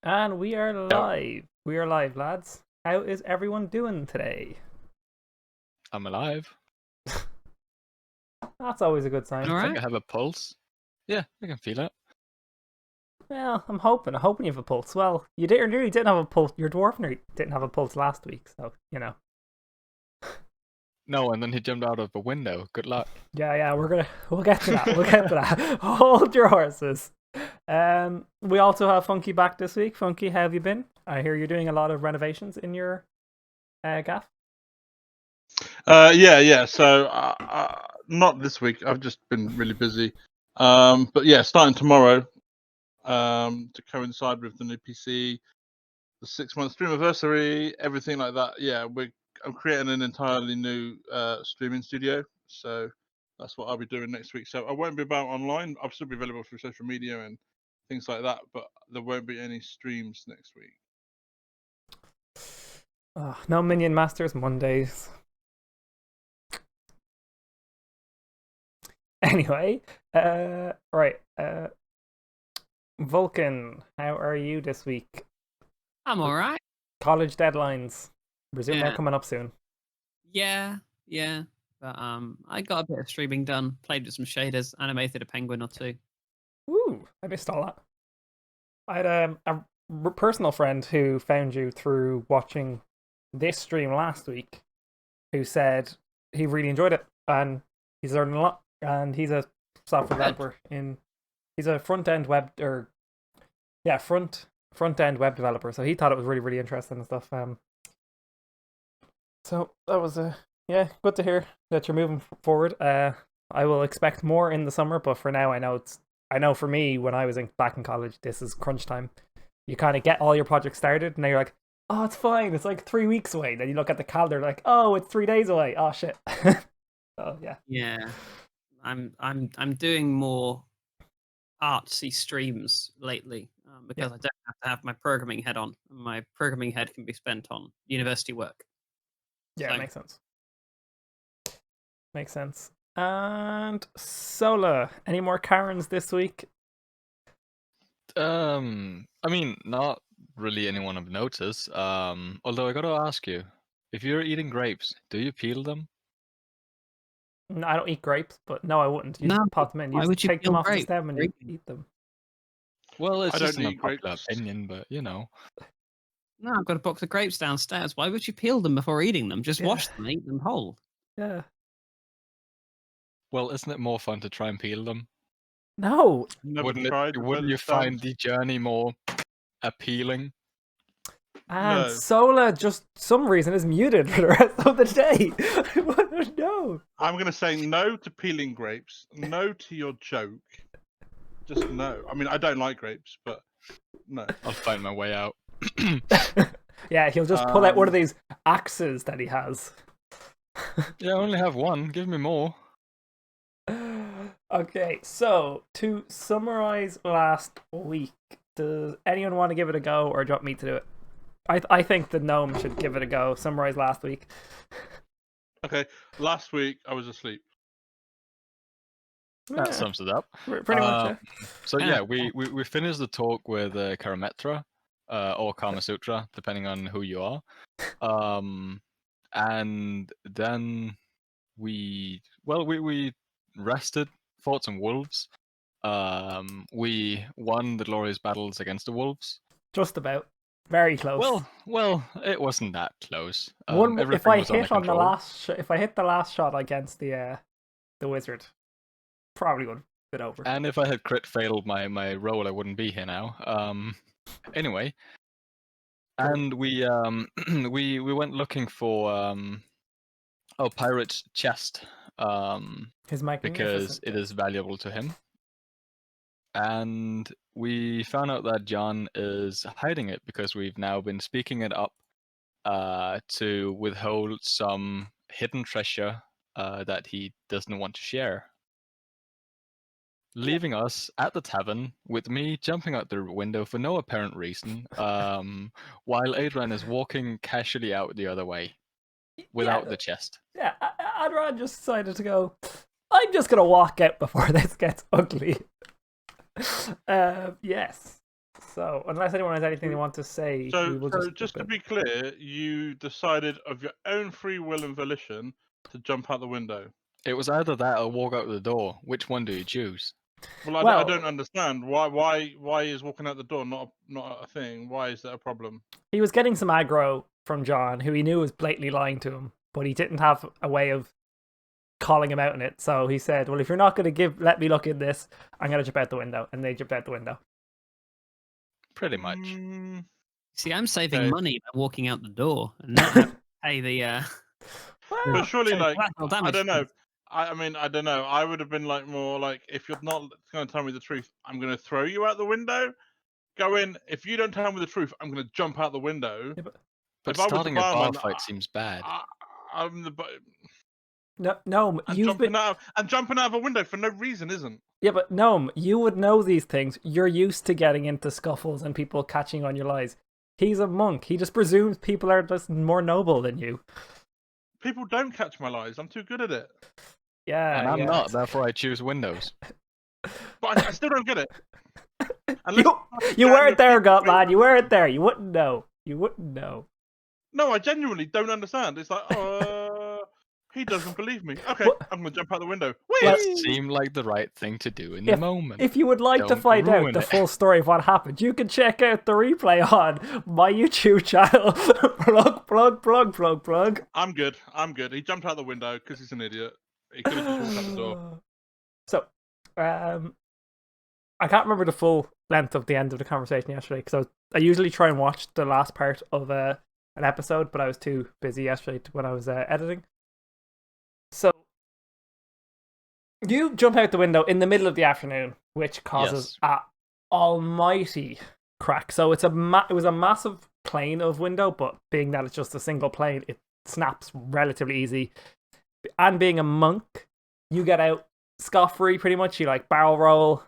And we are Yeah, live. We are live, lads. How is everyone doing today? I'm alive. That's always a good I sign. All think right. I have a pulse. Yeah, I can feel it. Well, I'm hoping. I'm hoping you have a pulse. Well, you nearly didn't have a pulse. Your dwarf nearly didn't have a pulse last week, so you know. No, and then he jumped out of a window. Good luck. Yeah. We'll get to that. We'll get to that. Hold your horses. We also have Funky back this week. Funky, how have you been? I hear you're doing a lot of renovations in your gaff. Yeah. So not this week. I've just been really busy. But yeah, starting tomorrow, to coincide with the new PC, the 6-month stream anniversary, everything like that. Yeah, I'm creating an entirely new streaming studio. So that's what I'll be doing next week. So I won't be about online. I'll still be available through social media and things like that. But there won't be any streams next week. Oh, no Minion Masters Mondays. Anyway, right. Vulcan, how are you this week? I'm all right. College deadlines. Presume they're Yeah. coming up soon. Yeah. But I got a bit of streaming done. Played with some shaders. Animated a penguin or two. Woo! I missed all that. I had a personal friend who found you through watching this stream last week, who said he really enjoyed it and he's learning a lot. And he's a software developer he's a front end web front end web developer. So he thought it was really, really interesting and stuff. So that was good to hear that you're moving forward. I will expect more in the summer, but for now, I know for me when I was back in college, this is crunch time. You kind of get all your projects started, and then you're like, oh, it's fine. It's like 3 weeks away. Then you look at the calendar, like, oh, it's 3 days away. Oh shit. So yeah. Yeah. I'm doing more artsy streams lately because I don't have to have my programming head on. My programming head can be spent on university work. Yeah, So- makes sense. Makes sense. And Sola, any more Karens this week? I mean, not really anyone of notice. Although I gotta ask you, if you're eating grapes, do you peel them? No, I don't eat grapes, but no, I wouldn't. You No, just pop them in. You why just would you take them peel off the grapes? stem and you Grape- eat them. Well, it's I just don't an eat unpopular grapes. opinion, but you know. No, I've got a box of grapes downstairs. Why would you peel them before eating them? Just Yeah. wash them and eat them whole. Yeah. Well, isn't it more fun to try and peel them? No. Never Wouldn't tried. you find the journey more appealing? And No. Sola, just some reason, is muted for the rest of the day. No. I'm going to say no to peeling grapes. No to your joke. Just no. I mean, I don't like grapes, but no. I'll find my way out. Yeah, he'll just pull out one of these axes that he has. Yeah, I only have one. Give me more. Okay, so to summarize last week, does anyone want to give it a go, or do you want me to do it? I think the gnome should give it a go. Summarize last week. Okay, last week I was asleep. That sums it up. Pretty much, yeah. So Yeah. we finished the talk with Karametra, or Kama Sutra, depending on who you are. And then we rested, fought some wolves. We won the glorious battles against the wolves. Just about. Very close. Well, it wasn't that close. If Everything I was under hit on the control. if I hit the last shot against the wizard, probably would have been over. And if I had crit failed my roll, I wouldn't be here now. Anyway, and we we went looking for pirate's chest, His magnificent because it is valuable to him. And we found out that John is hiding it because we've now been speaking it up to withhold some hidden treasure that he doesn't want to share. Leaving us at the tavern with me jumping out the window for no apparent reason, while Adrian is walking casually out the other way without the chest. Yeah, Adran just decided to go, I'm just going to walk out before this gets ugly. Yes. So, unless anyone has anything they want to say, we So, will just to be clear, you decided of your own free will and volition to jump out the window. It was either that or walk out the door. Which one do you choose? Well, I don't understand why is walking out the door not a thing? Why is that a problem? He was getting some aggro from John, who he knew was blatantly lying to him, but he didn't have a way of calling him out in it. So he said, "Well, if you're not going to let me look in this, I'm going to jump out the window." And they jumped out the window. Pretty much. See, I'm saving Okay. money by walking out the door and not having to pay the. But surely, like, collateral I damage don't know. fees. I mean, I don't know. I would have been like more like, if you're not going to tell me the truth, I'm going to throw you out the window. Go in. If you don't tell me the truth, I'm going to jump out the window. Yeah, But If I was the starting a bar barman, fight seems bad. I'm the. No, And you've been. jumping out of a window for no reason isn't. Yeah, but Gnome, you would know these things. You're used to getting into scuffles and people catching on your lies. He's a monk. He just presumes people are just more noble than you. People don't catch my lies. I'm too good at it. Yeah, And I'm yeah. not, therefore I choose windows. But I still don't get it. You weren't there, man. You weren't there. You wouldn't know. You wouldn't know. No, I genuinely don't understand. It's like, he doesn't believe me. Okay, Well- I'm gonna jump out the window. Well, It seemed like the right thing to do in the moment. If you would like to Don't find out ruin the it. full story of what happened, you can check out the replay on my YouTube channel. plug. I'm good. He jumped out the window because he's an idiot. He could have just walked out the door. So, I can't remember the full length of the end of the conversation yesterday because I usually try and watch the last part of an episode, but I was too busy yesterday when I was editing. So, you jump out the window in the middle of the afternoon, which causes a almighty crack. So it was a massive plane of window, but being that it's just a single plane, it snaps relatively easy. And being a monk, you get out scot-free pretty much. You like barrel roll,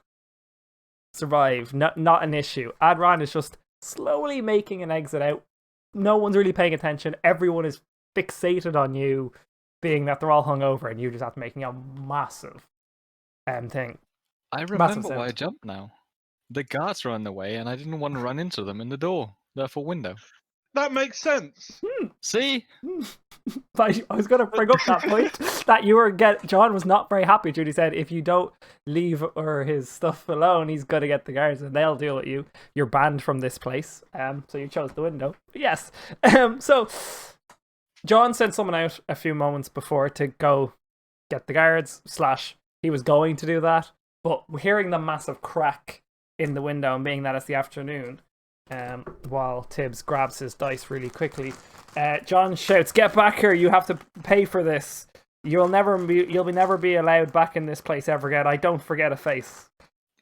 survive, not an issue. Adran is just slowly making an exit out. No one's really paying attention. Everyone is fixated on you, being that they're all hungover, and you just have to making a massive thing. I remember why I jumped now. The guards were on the way, and I didn't want to run into them in the door, therefore window. That makes sense. See? I was going to bring up that point that John was not very happy. Judy said, if you don't leave or his stuff alone, he's going to get the guards and they'll deal with you. You're banned from this place. So you chose the window. But yes. So John sent someone out a few moments before to go get the guards / he was going to do that. But hearing the massive crack in the window and being that it's the afternoon, while Tibbs grabs his dice really quickly, John shouts, "Get back here! You have to pay for this. You'll never be allowed back in this place ever again. I don't forget a face."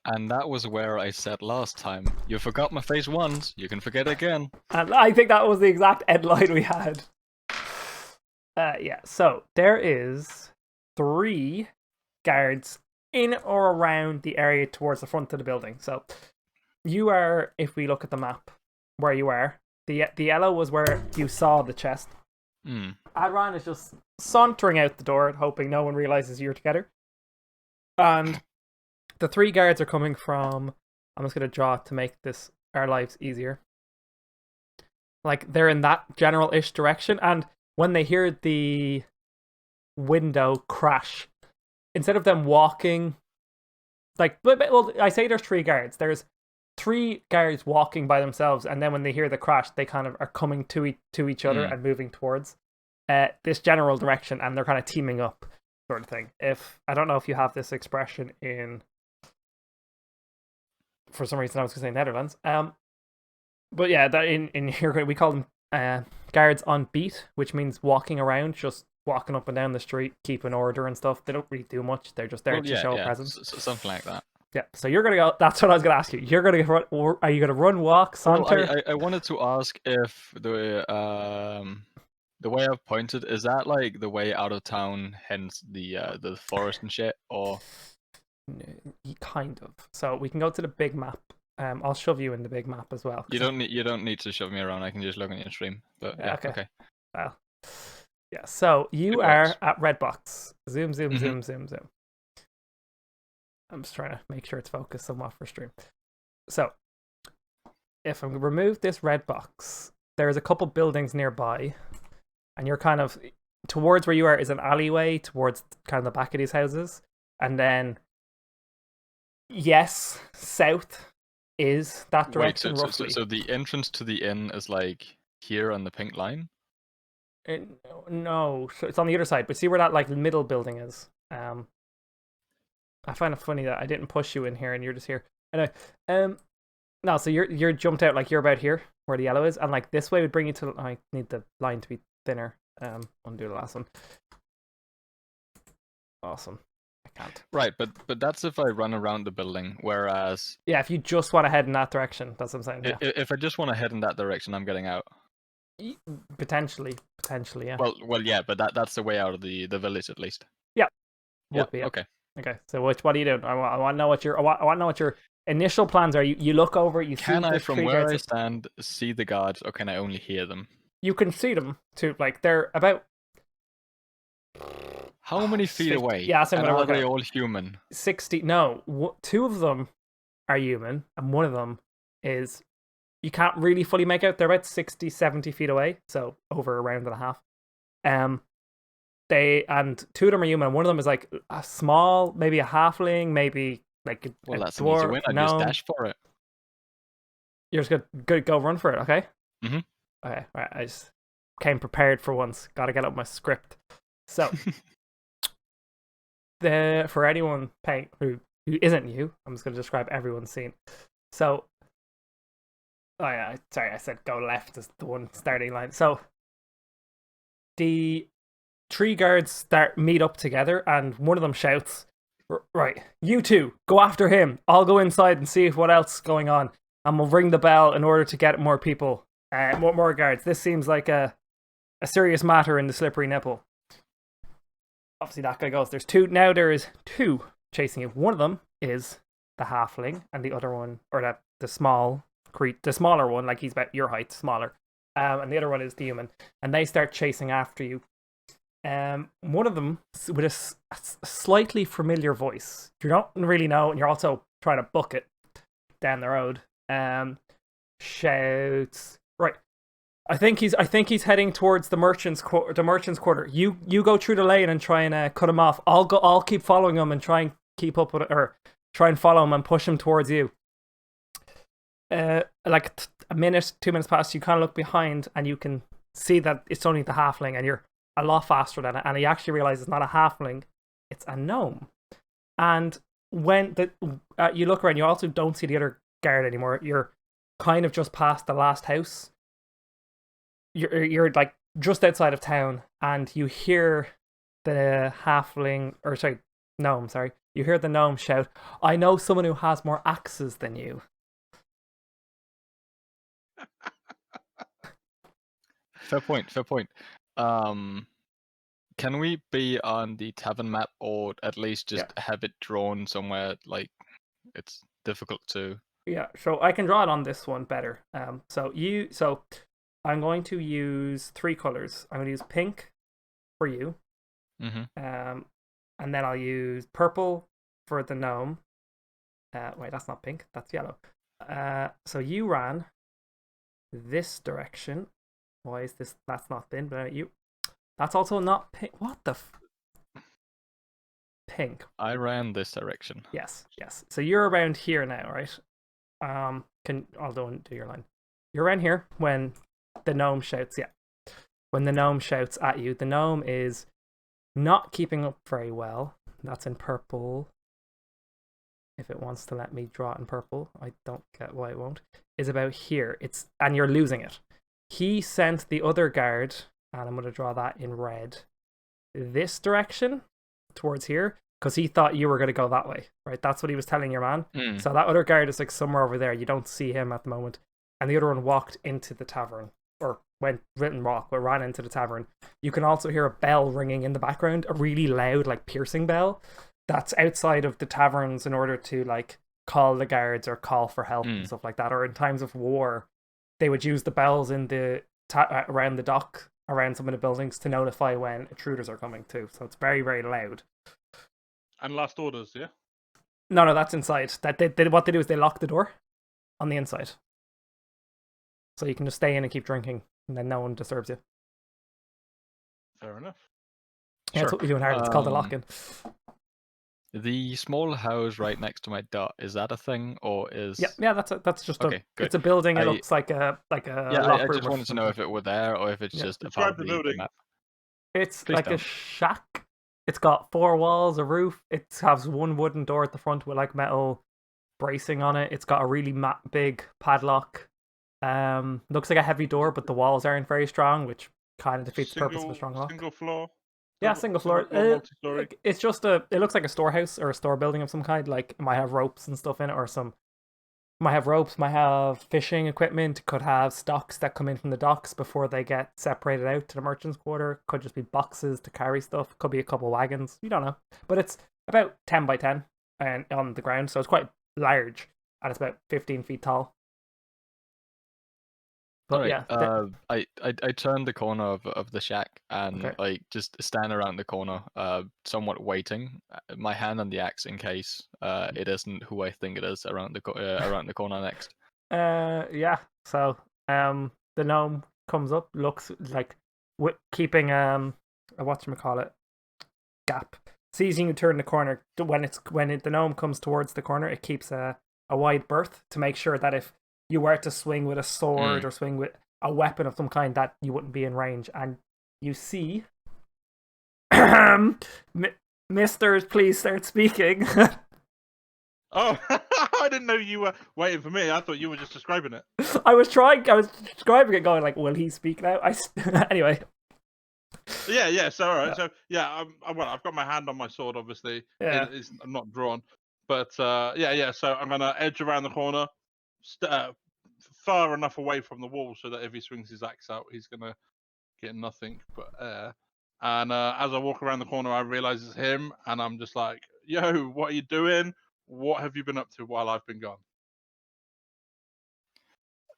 And that was where I said last time, you forgot my face once, you can forget again. And I think that was the exact headline we had. So there is 3 guards in or around the area towards the front of the building. So you are, if we look at the map where you are, the yellow was where you saw the chest. Adran is just sauntering out the door, hoping no one realizes you're together. And the 3 guards are coming from, I'm just going to draw to make our lives easier. Like, they're in that general-ish direction, and when they hear the window crash, instead of them walking, well, I say there's 3 guards. There's 3 guards walking by themselves, and then when they hear the crash, they kind of are coming to each other and moving towards this general direction, and they're kind of teaming up, sort of thing. I don't know if you have this expression in, for some reason I was going to say Netherlands, but yeah, that in here we call them guards on beat, which means walking around, just walking up and down the street, keeping order and stuff. They don't really do much. They're just there to show a presence. Something like that. Yeah, so you're gonna go. That's what I was gonna ask you. You're gonna run. Are you gonna run, walk, saunter? Well, I wanted to ask if the way I've pointed, is that like the way out of town, hence the forest and shit, or? Kind of. So we can go to the big map. I'll shove you in the big map as well. You don't need to shove me around. I can just look on your stream. But yeah, okay. Well, yeah. So you are at Redbox. Zoom. I'm just trying to make sure it's focused somewhat for stream. So if I remove this red box, there's a couple buildings nearby, and you're kind of towards where you are is an alleyway towards kind of the back of these houses, and then yes, south is that direction roughly. So the entrance to the inn is like here on the pink line. No, so it's on the other side. But see where that like middle building is. I find it funny that I didn't push you in here and you're just here. Anyway, no, so you're jumped out like you're about here where the yellow is, and like this way would bring you to. I need the line to be thinner. Undo the last one. Awesome. I can't. Right, but that's if I run around the building. Whereas yeah, if you just want to head in that direction, that's what I'm saying. Yeah. If I just want to head in that direction, I'm getting out. Potentially, yeah. Well, yeah, but that's the way out of the village at least. Yeah. Yeah. Be, yeah. Okay. Okay. So what are you doing? I want to know what your I want to know what your initial plans are. You look over. You can see I the from tree where guards. I stand see the guards, or can I only hear them? You can see them too. Like they're about. How many feet 50, away? Yeah, so I'm and gonna are work they out. all human? 60. No, two of them are human, and one of them is. You can't really fully make out. They're about 60, 70 feet away, so over a round and a half. Two of them are human, and one of them is like a small, maybe a halfling, maybe like a That's dwarf. an easy win. I just dash for it. You're just gonna go run for it, okay? Mm-hmm. Okay, right. I just came prepared for once. Got to get up my script. So, for anyone paying who isn't you, I'm just gonna describe everyone's scene. So. Oh yeah, sorry, I said go left as the one starting line. So the tree guards meet up together, and one of them shouts, "Right, you two, go after him. I'll go inside and see what else is going on, and we'll ring the bell in order to get more people, more guards. This seems like a serious matter in the Slippery Nipple." Obviously, that guy goes. There is two chasing you. One of them is the halfling, and the other one, or the smaller one, like he's about your height, smaller, and the other one is the human, and they start chasing after you. One of them with a slightly familiar voice you don't really know, and you're also trying to book it down the road. Shouts, right. I think he's heading towards the merchant's quarter. You go through the lane and try and cut him off. I'll keep following him and try and keep up with it, or try and follow him and push him towards you. Like a minute, 2 minutes past, you kind of look behind and you can see that it's only the halfling, and you're a lot faster than it. And you actually realize it's not a halfling, it's a gnome. And when you look around, you also don't see the other guard anymore. You're kind of just past the last house. You're like just outside of town, and you hear the gnome. Sorry, you hear the gnome shout, "I know someone who has more axes than you." Fair point. Can we be on the tavern map, or at least just have it drawn somewhere like it's difficult to? Yeah, so I can draw it on this one better. So I'm going to use 3 colors. I'm going to use pink for you. Mm-hmm. And then I'll use purple for the gnome. Wait, that's not pink. That's yellow. So you ran this direction. Why is this? That's not thin, but you. That's also not pink. What the? Pink. I ran this direction. Yes. So you're around here now, right? I'll do your line. You're around here when the gnome shouts. Yeah. When the gnome shouts at you, the gnome is not keeping up very well. That's in purple. If it wants to let me draw it in purple, I don't get why it won't. Is about here. And you're losing it. He sent the other guard, and I'm going to draw that in red, this direction towards here, because he thought you were going to go that way, right? That's what he was telling your man. So that other guard is like somewhere over there. You don't see him at the moment. And the other one walked into the tavern, or ran into the tavern. You can also hear a bell ringing in the background, a really loud, like piercing bell that's outside of the taverns in order to like call the guards or call for help and stuff like that. Or in times of war, they would use the bells in the around the dock, around some of the buildings, to notify when intruders are coming too. So it's very, very loud. And last orders, yeah? No, that's inside. What they do is they lock the door on the inside. So you can just stay in and keep drinking, and then no one disturbs you. Fair enough. Yeah, that's what we do in Ireland. It's called a lock-in. The small house right next to my dot, is that a thing, or is... Yeah, that's just Okay, a good. it's a building. It I- looks like a Yeah, locker I room just or wanted to know something. if it were there, or if it's Yeah. just a part Describe of the building. map. It's Please like a don't. shack. It's got 4 walls, a roof. It has one wooden door at the front with like metal bracing on it. It's got a really big padlock. Looks like a heavy door, but the walls aren't very strong, which kind of defeats the purpose of a strong lock. Single floor. Yeah, single floor. Multi-story. It's just it looks like a storehouse or a store building of some kind. Like it might have ropes and stuff in it, or might have ropes, might have fishing equipment, could have stocks that come in from the docks before they get separated out to the merchant's quarter. Could just be boxes to carry stuff. Could be a couple wagons. You don't know, but it's about 10 by 10 and on the ground, so it's quite large, and it's about 15 feet tall. But Alright, yeah, I turned the corner of the shack and Okay. like just stand around the corner, somewhat waiting. My hand on the axe in case it isn't who I think it is around the corner next. Yeah. So the gnome comes up, looks like keeping a whatchamacallit gap. Sees you turn the corner. When the gnome comes towards the corner, it keeps a wide berth to make sure that if you were to swing with a sword or swing with a weapon of some kind, that you wouldn't be in range. And you see, Mister, please start speaking. Oh, I didn't know you were waiting for me. I thought you were just describing it. I was describing it, going like, "Will he speak now?" Anyway. Yeah. So all right. So yeah, well, I've got my hand on my sword. Obviously, Yeah. it's not drawn. But yeah. So I'm gonna edge around the corner, far enough away from the wall so that if he swings his axe out, he's gonna get nothing but air. And as I walk around the corner, I realize it's him, and I'm just like, "Yo, what are you doing? What have you been up to while I've been gone?"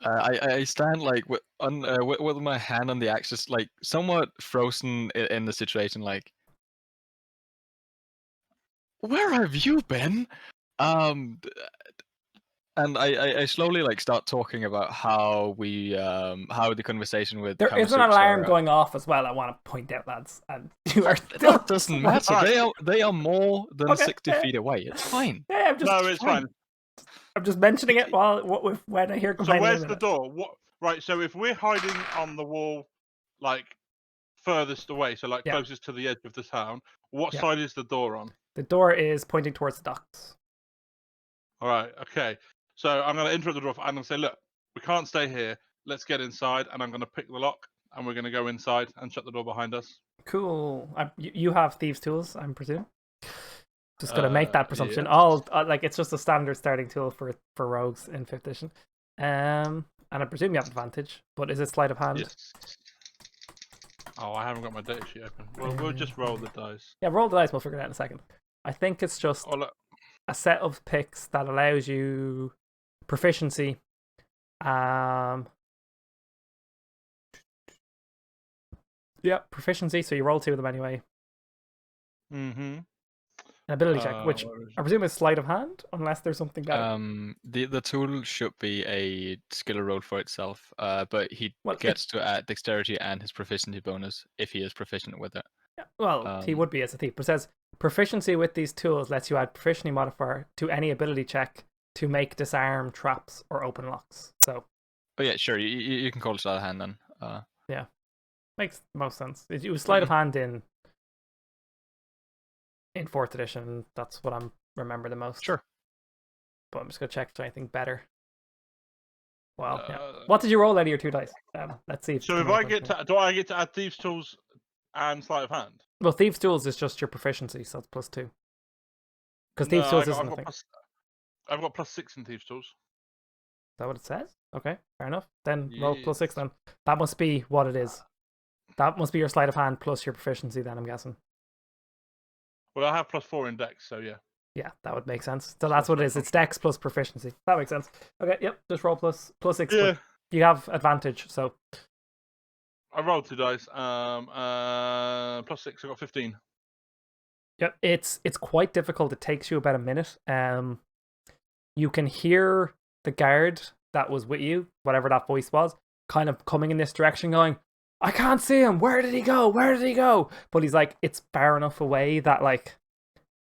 I stand like with my hand on the axe, just like somewhat frozen in the situation. Like, where have you been? And I slowly like start talking about how how the conversation with There is an Kamasutra, alarm going off as well. I want to point out, lads, and you are still. That doesn't matter. Alright. They are more than Okay, 60 yeah. feet away. It's fine. Yeah, No, it's fine. I'm just mentioning it when I hear So complaining. where's the door? What? Right. So if we're hiding on the wall, like furthest away, so like Yeah. closest to the edge of the town, what Yeah. side is the door on? The door is pointing towards the docks. All right. Okay. So I'm gonna interrupt the door. I'm gonna say, look, we can't stay here. Let's get inside, and I'm gonna pick the lock, and we're gonna go inside and shut the door behind us. Cool. You have thieves' tools, I'm presuming. Just gonna make that presumption. Yes. All like it's just a standard starting tool for rogues in 5th edition. And I presume you have advantage, but is it sleight of hand? Yes. Oh, I haven't got my data sheet open. Well, we'll just roll the dice. Yeah, roll the dice. We'll figure it out in a second. I think it's just Oh, look. a set of picks that allows you proficiency. Yeah, proficiency. So you roll 2 of them anyway. Mm-hmm. An ability check, which Where is I presume is sleight of hand, unless there's something better. The tool should be a skill roll for itself. But he Well, gets to add dexterity and his proficiency bonus if he is proficient with it. Yeah, well, he would be as a thief, but it says proficiency with these tools lets you add proficiency modifier to any ability check to make disarm, traps, or open locks. So, Oh yeah, sure. You can call it sleight of hand then. yeah, makes most sense. It was sleight of hand in 4th edition. That's what I'm remember the most. Sure. But I'm just gonna check if there's anything better. Well, yeah. Uh, What did you roll out of your 2 dice? Let's see. So if I get to, do I get to add thieves' tools and sleight of hand? Well, thieves' tools is just your proficiency, so it's +2. Because thieves' No, tools isn't a thing. I've got +6 in thieves' tools. Is that what it says? Okay, fair enough. Then roll +6 then. That must be what it is. That must be your sleight of hand plus your proficiency then, I'm guessing. Well, I have +4 in dex, so yeah. Yeah, that would make sense. So that's what it is. It's dex plus proficiency. That makes sense. Okay, yep, just roll +6. Yeah. But you have advantage, so I rolled 2 dice. +6, I got 15. yep, it's quite difficult. It takes you about a minute. You can hear the guard that was with you, whatever that voice was. kind of coming in this direction, going, I can't see him. Where did he go? Where did he go? But he's like, it's far enough away that like,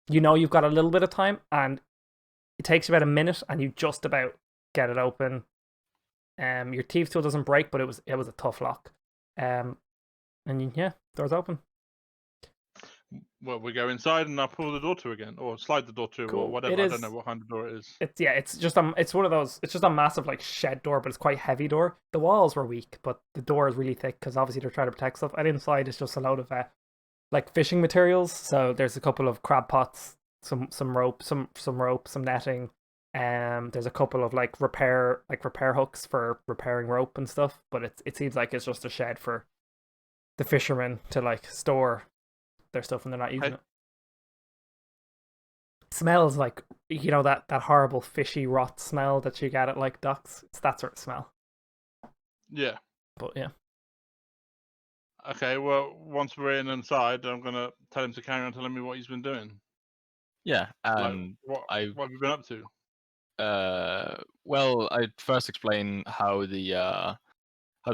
you know, you've got a little bit of time, and it takes you about a minute, and you just about get it open. Your thieves tool doesn't break, but it was a tough lock. And yeah, door's open. Well, we go inside and I'll pull the door to again, or slide the door to, Cool. or whatever. It I is- don't know what kind of door it is. It's just it's one of those. It's just a massive like shed door, but it's quite heavy door. The walls were weak, but the door is really thick because obviously they're trying to protect stuff. And inside is just a load of like fishing materials. So there's a couple of crab pots, some rope, some rope, some netting. There's a couple of like repair hooks for repairing rope and stuff. But it seems like it's just a shed for the fishermen to like store their stuff when they're not using it. Smells like, you know, that horrible fishy rot smell that you get at like docks. It's that sort of smell. Yeah. But yeah. Okay, well, once we're inside, I'm gonna tell him to carry on telling me what he's been doing. Yeah, Like, and what have you been up to? well, I'd first explain how the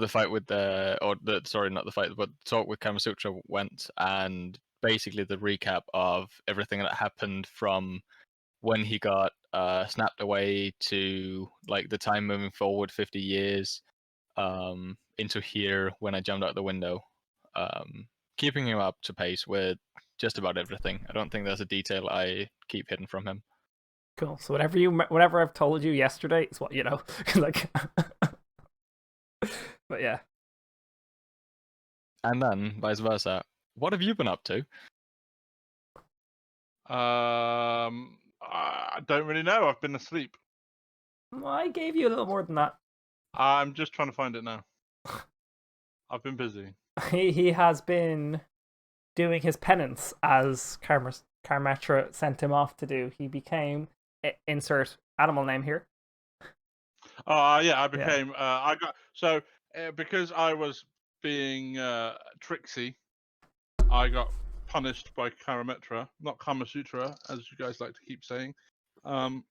fight with sorry, not the fight, but talk with Kamasutra went, and basically the recap of everything that happened from when he got snapped away to like the time moving forward 50 years into here when I jumped out the window, keeping him up to pace with just about everything. I don't think there's a detail I keep hidden from him. Cool. So whatever I've told you yesterday is what you know. Like, but yeah. And then vice versa. What have you been up to? I don't really know. I've been asleep. Well, I gave you a little more than that. I'm just trying to find it now. I've been busy. He has been doing his penance as Karmetra sent him off to do. He became insert animal name here. Yeah, I became. I got because I was being tricksy. I got punished by Karametra, not Kamasutra, as you guys like to keep saying. And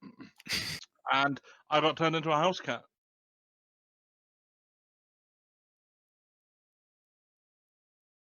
I got turned into a house cat.